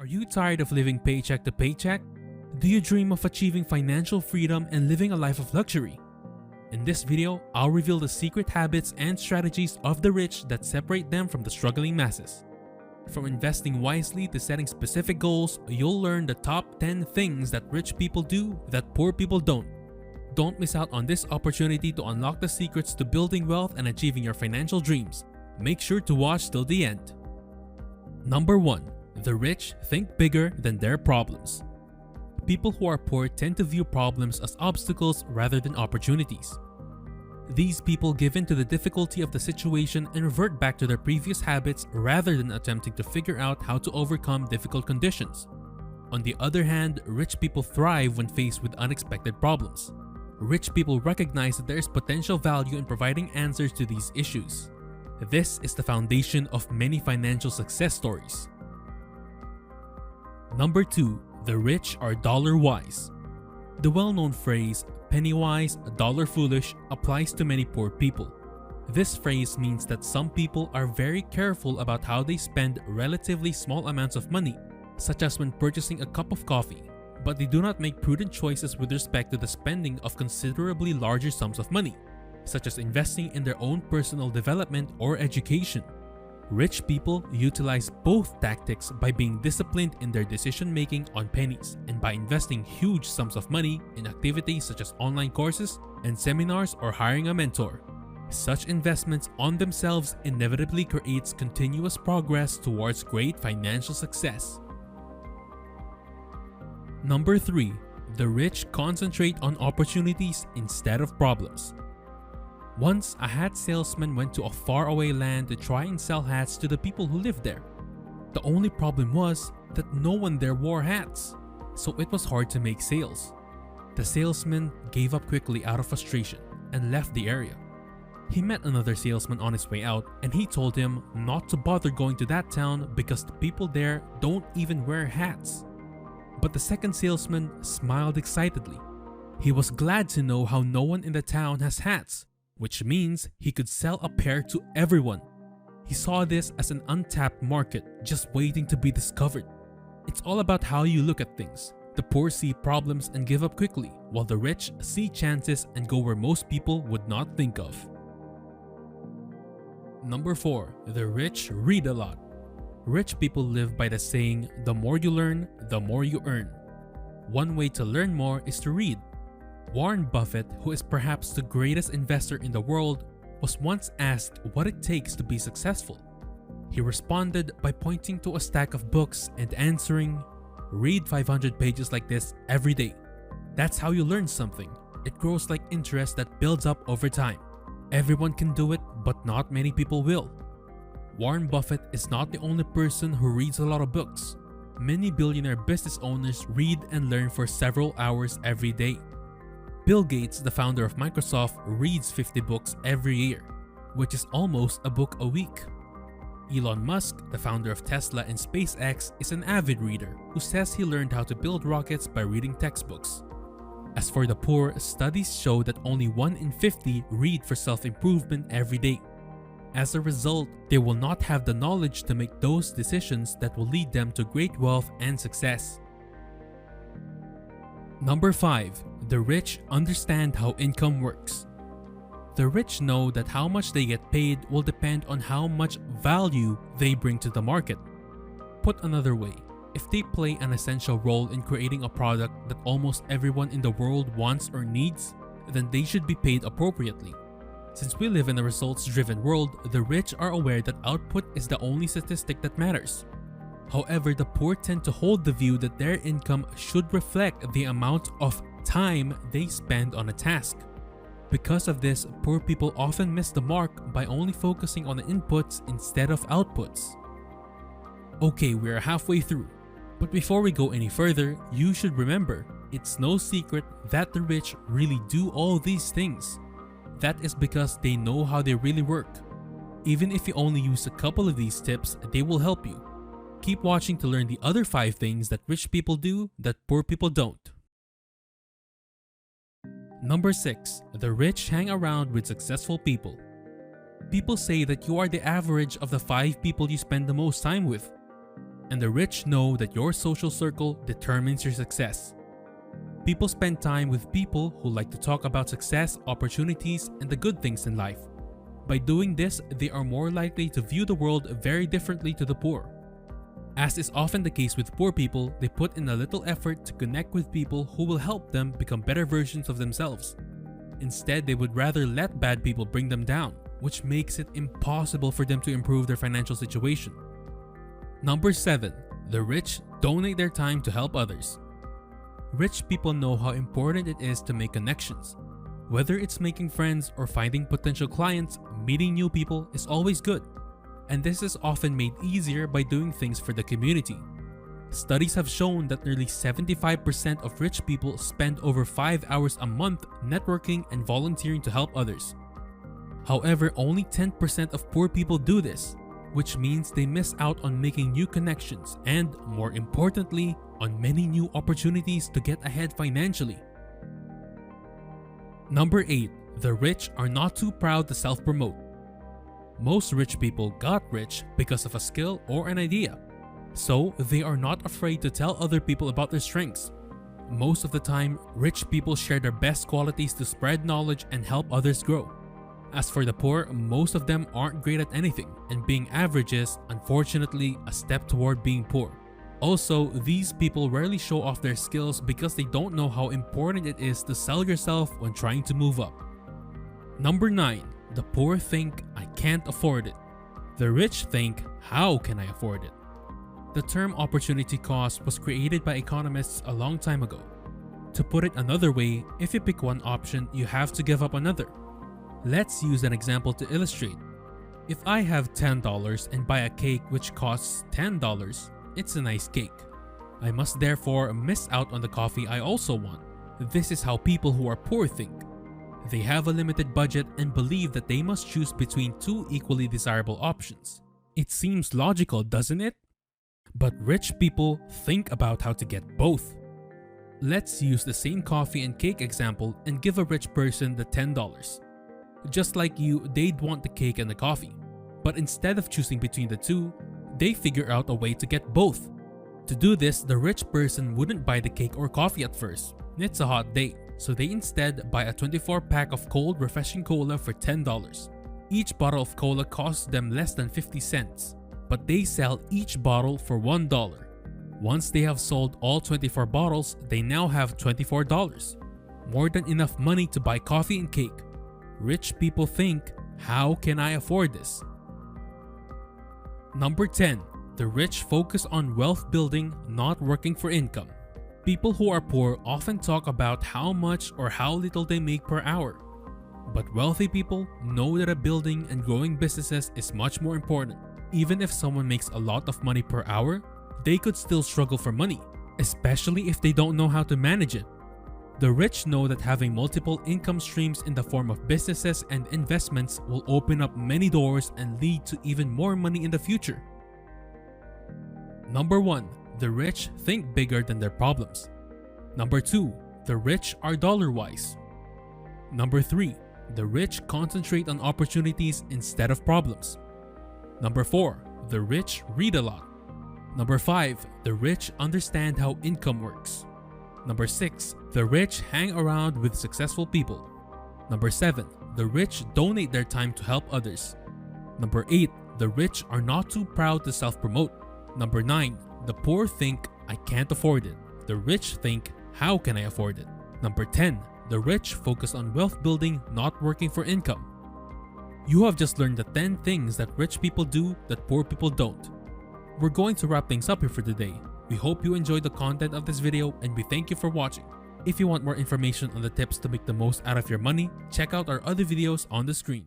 Are you tired of living paycheck to paycheck? Do you dream of achieving financial freedom and living a life of luxury? In this video, I'll reveal the secret habits and strategies of the rich that separate them from the struggling masses. From investing wisely to setting specific goals, you'll learn the top 10 things that rich people do that poor people don't. Don't miss out on this opportunity to unlock the secrets to building wealth and achieving your financial dreams. Make sure to watch till the end. Number 1. The rich think bigger than their problems. People who are poor tend to view problems as obstacles rather than opportunities. These people give in to the difficulty of the situation and revert back to their previous habits rather than attempting to figure out how to overcome difficult conditions. On the other hand, rich people thrive when faced with unexpected problems. Rich people recognize that there is potential value in providing answers to these issues. This is the foundation of many financial success stories. Number 2. The rich are dollar wise. The well-known phrase, penny wise, dollar foolish, applies to many poor people. This phrase means that some people are very careful about how they spend relatively small amounts of money, such as when purchasing a cup of coffee, but they do not make prudent choices with respect to the spending of considerably larger sums of money, such as investing in their own personal development or education. Rich people utilize both tactics by being disciplined in their decision-making on pennies and by investing huge sums of money in activities such as online courses and seminars or hiring a mentor. Such investments on themselves inevitably creates continuous progress towards great financial success. Number 3. The rich concentrate on opportunities instead of problems. Once, a hat salesman went to a faraway land to try and sell hats to the people who lived there. The only problem was that no one there wore hats, so it was hard to make sales. The salesman gave up quickly out of frustration and left the area. He met another salesman on his way out and he told him not to bother going to that town because the people there don't even wear hats. But the second salesman smiled excitedly. He was glad to know how no one in the town has hats, which means he could sell a pair to everyone. He saw this as an untapped market just waiting to be discovered. It's all about how you look at things. The poor see problems and give up quickly, while the rich see chances and go where most people would not think of. Number 4. The rich read a lot. Rich people live by the saying, the more you learn, the more you earn. One way to learn more is to read. Warren Buffett, who is perhaps the greatest investor in the world, was once asked what it takes to be successful. He responded by pointing to a stack of books and answering, "Read 500 pages like this every day. That's how you learn something. It grows like interest that builds up over time. Everyone can do it, but not many people will." Warren Buffett is not the only person who reads a lot of books. Many billionaire business owners read and learn for several hours every day. Bill Gates, the founder of Microsoft, reads 50 books every year, which is almost a book a week. Elon Musk, the founder of Tesla and SpaceX, is an avid reader who says he learned how to build rockets by reading textbooks. As for the poor, studies show that only 1 in 50 read for self-improvement every day. As a result, they will not have the knowledge to make those decisions that will lead them to great wealth and success. Number 5. The rich understand how income works. The rich know that how much they get paid will depend on how much value they bring to the market. Put another way, if they play an essential role in creating a product that almost everyone in the world wants or needs, then they should be paid appropriately. Since we live in a results-driven world, the rich are aware that output is the only statistic that matters. However, the poor tend to hold the view that their income should reflect the amount of time they spend on a task. Because of this, poor people often miss the mark by only focusing on the inputs instead of outputs. Okay, we are halfway through. But before we go any further, you should remember, it's no secret that the rich really do all these things. That is because they know how they really work. Even if you only use a couple of these tips, they will help you. Keep watching to learn the other 5 things that rich people do that poor people don't. Number 6. The rich hang around with successful people. People say that you are the average of the 5 people you spend the most time with. and the rich know that your social circle determines your success. People spend time with people who like to talk about success, opportunities, and the good things in life. By doing this, they are more likely to view the world very differently to the poor. As is often the case with poor people, they put in a little effort to connect with people who will help them become better versions of themselves. Instead, they would rather let bad people bring them down, which makes it impossible for them to improve their financial situation. Number 7. The rich donate their time to help others. Rich people know how important it is to make connections. Whether it's making friends or finding potential clients, meeting new people is always good. And this is often made easier by doing things for the community. Studies have shown that nearly 75% of rich people spend over 5 hours a month networking and volunteering to help others. However, only 10% of poor people do this, which means they miss out on making new connections and, more importantly, on many new opportunities to get ahead financially. Number 8. The rich are not too proud to self-promote. Most rich people got rich because of a skill or an idea, so they are not afraid to tell other people about their strengths. Most of the time, rich people share their best qualities to spread knowledge and help others grow. As for the poor, most of them aren't great at anything, and being average is, unfortunately, a step toward being poor. Also, these people rarely show off their skills because they don't know how important it is to sell yourself when trying to move up. Number 9. The poor think, I can't afford it. The rich think, how can I afford it? The term opportunity cost was created by economists a long time ago. To put it another way, if you pick one option, you have to give up another. Let's use an example to illustrate. If I have $10 and buy a cake which costs $10, it's a nice cake. I must therefore miss out on the coffee I also want. This is how people who are poor think. They have a limited budget and believe that they must choose between two equally desirable options. It seems logical, doesn't it? But rich people think about how to get both. Let's use the same coffee and cake example and give a rich person the $10. Just like you, they'd want the cake and the coffee. But instead of choosing between the two, they figure out a way to get both. To do this, the rich person wouldn't buy the cake or coffee at first. It's a hot day, so they instead buy a 24-pack of cold, refreshing cola for $10. Each bottle of cola costs them less than 50 cents, but they sell each bottle for $1. Once they have sold all 24 bottles, they now have $24. More than enough money to buy coffee and cake. Rich people think, how can I afford this? Number 10. The rich focus on wealth building, not working for income. People who are poor often talk about how much or how little they make per hour. But wealthy people know that building and growing businesses is much more important. Even if someone makes a lot of money per hour, they could still struggle for money, especially if they don't know how to manage it. The rich know that having multiple income streams in the form of businesses and investments will open up many doors and lead to even more money in the future. Number 1. The rich think bigger than their problems. Number 2. The rich are dollar-wise. Number 3. The rich concentrate on opportunities instead of problems. Number 4. The rich read a lot. Number 5. The rich understand how income works. Number 6. The rich hang around with successful people. Number 7. The rich donate their time to help others. Number 8. The rich are not too proud to self-promote. Number 9. The poor think, I can't afford it. The rich think, how can I afford it? Number 10. The rich focus on wealth building, not working for income. You have just learned the 10 things that rich people do that poor people don't. We're going to wrap things up here for today. We hope you enjoyed the content of this video and we thank you for watching. If you want more information on the tips to make the most out of your money, check out our other videos on the screen.